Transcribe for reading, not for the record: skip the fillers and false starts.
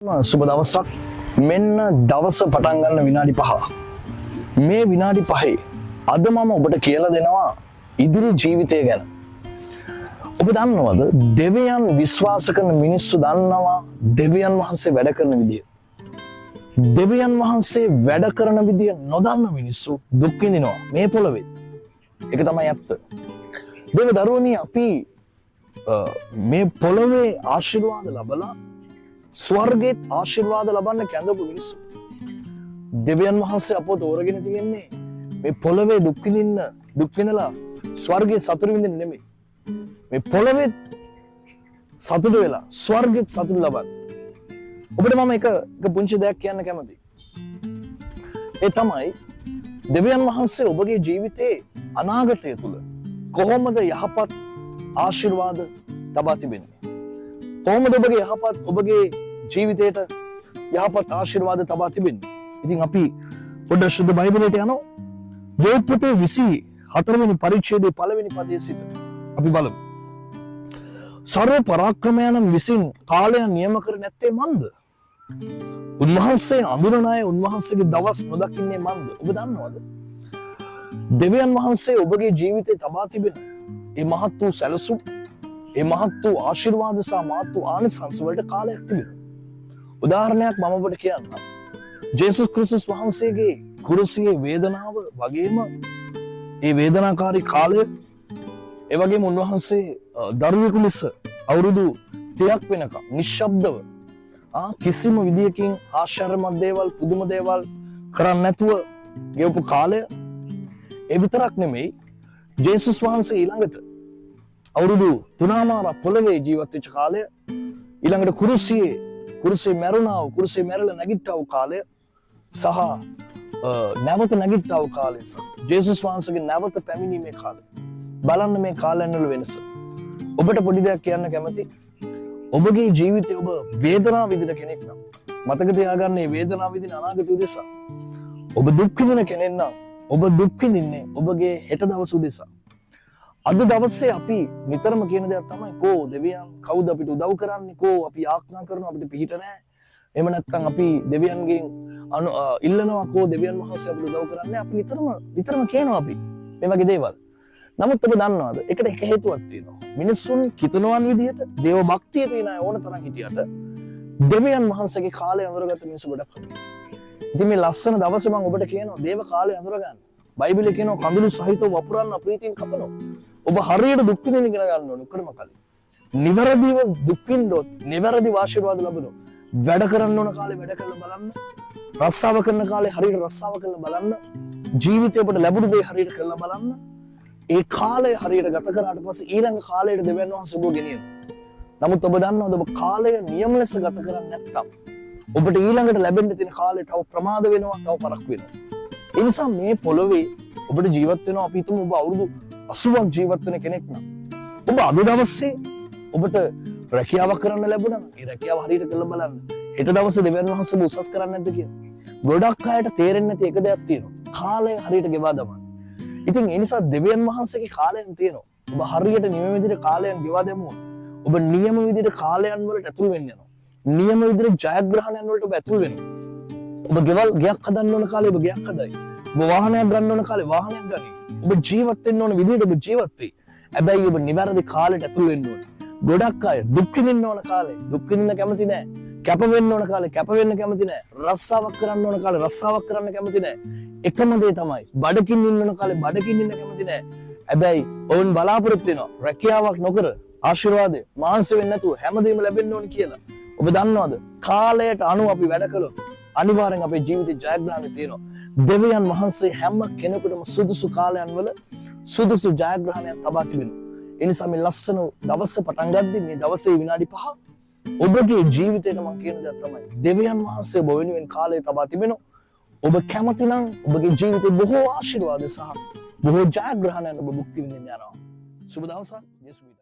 සුබ දවසක්. මෙන්න දවස පටන් ගන්න විනාඩි 5. මේ විනාඩි 5 අද මම ඔබට කියලා දෙනවා ඉදිරි ජීවිතය ගැන. ඔබ දන්නවද දෙවියන් විශ්වාස කරන මිනිස්සු දන්නවා දෙවියන් වහන්සේ වැඩ කරන විදිය. දෙවියන් වහන්සේ වැඩ කරන විදිය නොදන්න මිනිස්සු දුක් විඳිනවා මේ පොළවේ. ඒක තමයි ඇත්ත. දේව දරුවනි අපි මේ පොළවේ ආශිර්වාද ලැබලා ස්වර්ගයේ ආශිර්වාද ලබන්න කැඳවපු මිනිස්සු. දෙවියන් වහන්සේ අපව තෝරගෙන තියෙන්නේ මේ පොළවේ දුක් විඳලා ස්වර්ගයේ සතුට විඳින්න නෙමෙයි. මේ පොළවේ සතුට වෙලා ස්වර්ගයේ සතුට ලබන්න. ඔබට මම එක පුංචි දෙයක් කියන්න කැමතියි. ඒ තමයි දෙවියන් වහන්සේ ඔබගේ ජීවිතයේ අනාගතය තුල කොහොමද යහපත් ආශිර්වාද තබා තිබෙන්නේ? කොහොමද ඔබගේ යහපත් ඔබගේ ජීවිතයට යහපත් ආශිර්වාද තබා තිබෙන්නේ? ඉතින් අපි පොඩ්ඩක් ශුද්ධ බයිබලයට යනවා. යෝබ් පොතේ 24 වෙනි පරිච්ඡේදයේ පළවෙනි පදයේ සිට අපි බලමු. සර්ව පරාක්‍රමයන් විසින් කාලය නියම කර නැත්තේ මන්ද? උන්වහන්සේ අඳුරන අය උන්වහන්සේගේ දවස් නොදකින්නේ මන්ද? ඔබ දන්නවද? දෙවියන් වහන්සේ ඔබගේ ජීවිතේ තබා තිබෙන ඒ මහත් වූ සැලසුම්, ඒ මහත් වූ ආශිර්වාද සහ මහත් වූ ආනිසංස වලට කාලයක් තිබෙනවා. උදාහරණයක් මම ඔබට කියන්නම්. ජේසුස් ක්‍රිස්තුස් වහන්සේගේ කුරුසියේ වේදනාව වගේම ඒ වේදනාකාරී කාලය, ඒ වගේම උන්වහන්සේ දරුවෙකු ලෙස අවුරුදු 30ක් වෙනකම් නිශ්ශබ්දව කිසිම විදියකින් ආශ්චර්යමත් දේවල්, පුදුම දේවල් කරන්නේ නැතුව ගෙවපු කාලය. ඒ විතරක් නෙමෙයි, ජේසුස් වහන්සේ ඊළඟට අවුරුදු 3මාරක් පොළවේ ජීවත් වෙච්ච කාලය, ඊළඟට කුරුසියේ මැරුණා වූ, කුරුසියේ මැරලා නැගිට්ටා වූ කාලය සහ නැවත නැගිට්ටා වූ කාලය සහ ජේසුස් වහන්සේගේ නැවත පැමිණීමේ කාලය. බලන්න මේ කාලයන් වල වෙනස. ඔබට පොඩි දෙයක් කියන්න කැමති. ඔබගේ ජීවිතේ ඔබ වේදනාව විඳින කෙනෙක් නම් මතක තියාගන්න, මේ වේදනාව විඳින අනාගත උදෙසා. ඔබ දුක් විඳින කෙනෙක් නම් ඔබ දුක් විඳින්නේ ඔබගේ හෙට දවස උදෙසා. අද දවසේ අපි නිතරම කියන දෙයක් තමයි කෝ දෙවියන් කවුද අපිට උදව් කරන්නේ? කෝ අපි ආඥා කරනවා අපිට පිහිට නැහැ. එහෙම නැත්නම් අපි දෙවියන්ගෙන් ඉල්ලනවා කෝ දෙවියන් වහන්සේ අපිට උදව් කරන්නේ. අපි නිතරම කියනවා අපි මේ වගේ දේවල්. නමුත් ඔබ දන්නවද? ඒකට එක හේතුවක් තියෙනවා. මිනිසුන් කිතුණුවන් විදිහට දේව භක්තිය තියෙන අය ඕන තරම් හිටියට දෙවියන් වහන්සේගේ කාලය අඳුරගත්ත මිනිස්සු ගොඩක් අඩුයි. ඉතින් මේ ලස්සන දවසේ මම ඔබට කියනවා දේව කාලය අඳුරගන්න. බයිබලයේ කියනවා කඳුළු සහිතව වපුරන්න ප්‍රීතියෙන් කපනවා. ඔබ හරියට දුක් විඳින්න ඉගෙන ගන්න ඕනේ උකරම කලින්. නිවැරදිව දුක් විඳොත් නිවැරදි ආශිර්වාද ලැබෙනවා. වැඩ කරන්න ඕන කාලේ වැඩ කරලා බලන්න. රස්සාව කරන කාලේ හරියට රස්සාව කරලා බලන්න. ජීවිතේ ඔබට ලැබුණු දේ හරියට කරලා බලන්න. ඒ කාලය හරියට ගත කරාට පස්සේ ඊළඟ කාලයට දෙවියන් වහන්සේ ඔබ ගෙනියනවා. නමුත් ඔබ දන්නවද ඔබ කාලය නියම ලෙස ගත කරන්නේ නැත්නම් ඔබට ඊළඟට ලැබෙන්න තියෙන කාලේ තව ප්‍රමාද වෙනවා, තව පරක් වෙනවා. ඒ නිසා මේ පොළවේ ඔබට ජීවත් වෙනවා. අපි හිතමු ඔබ අවුරුදු 80ක් ජීවත් වෙන කෙනෙක් නම් ඔබ අද දවසේ ඔබට රැකියාවක් කරන්න ලැබුණා නම් ඒ රැකියාව හරියට කරලා බලන්න. හෙට දවසේ දෙවියන් වහන්සේ ඔබ උසස් කරන්නේ නැද්ද කියලා. ගොඩක් අයට තේරෙන්නේ නැති එක දෙයක් තියෙනවා. කාලය හරියට ගෙවා දමන්න. ඉතින් ඒ නිසා දෙවියන් වහන්සේගේ කාලයන් තියෙනවා. ඔබ හරියට නියම විදිහට කාලයන් ගෙවා දැමුවොත් ඔබ නියම විදිහට කාලයන් වලට ඇතුල් වෙන්න යනවා. නියම විදිහට ජයග්‍රහණයන් වලට ඔබ ඇතුල් වෙනවා. ඔබ ගයක් හදන්න ඕන කාලේ ඔබ ගයක් හදයි. ඔබ වාහනයක් ගන්න ඕන කාලේ වාහනයක් ගනි. ඔබ ජීවත් වෙන්න ඕන විදිහට ඔබ ජීවත් වෙයි. හැබැයි ඔබ නිවැරදි කාලෙට ඇතුල් වෙන්න ඕන. ගොඩක් අය දුක් විඳින්න ඕන කාලේ දුක් විඳින්න කැමති නැහැ. කැප වෙන්න ඕන කාලේ කැප වෙන්න කැමති නැහැ. රස්සාවක් කරන්න ඕන කාලේ රස්සාවක් කරන්න කැමති නැහැ. එකම දේ තමයි බඩකින් ඉන්න ඕන කාලේ බඩකින් ඉන්න කැමති නැහැ. හැබැයි ඔවුන් බලාපොරොත්තු වෙනවා රැකියාවක් නොකර ආශිර්වාදේ මාංශ වෙන්නේ නැතුව හැමදේම ලැබෙන්න ඕන කියලා. ඔබ දන්නවද? කාලයට අනුව අපි වැඩ කළොත් අනිවාර්යෙන් අපේ ජීවිතේ ජයග්‍රහණය තියෙනවා. දෙවියන් වහන්සේ හැම කෙනෙකුටම සුදුසු කාලයන් වල සුදුසු ජයග්‍රහණයක් තබා තිබෙනවා. ඒ නිසා මේ ලස්සන දවස පටන් ගද්දී මේ දවසේ විනාඩි 5 ඔබගේ ජීවිතේට මම කියන දේ තමයි දෙවියන් වහන්සේ ඔබ වෙනුවෙන් කාලය තබා තිබෙනවා. ඔබ කැමති නම් ඔබගේ ජීවිතේ බොහෝ ආශිර්වාද සහ බොහෝ ජයග්‍රහණයන් ඔබ භුක්ති විඳින්න යනවා. සුබ දවසක්. යේසුස්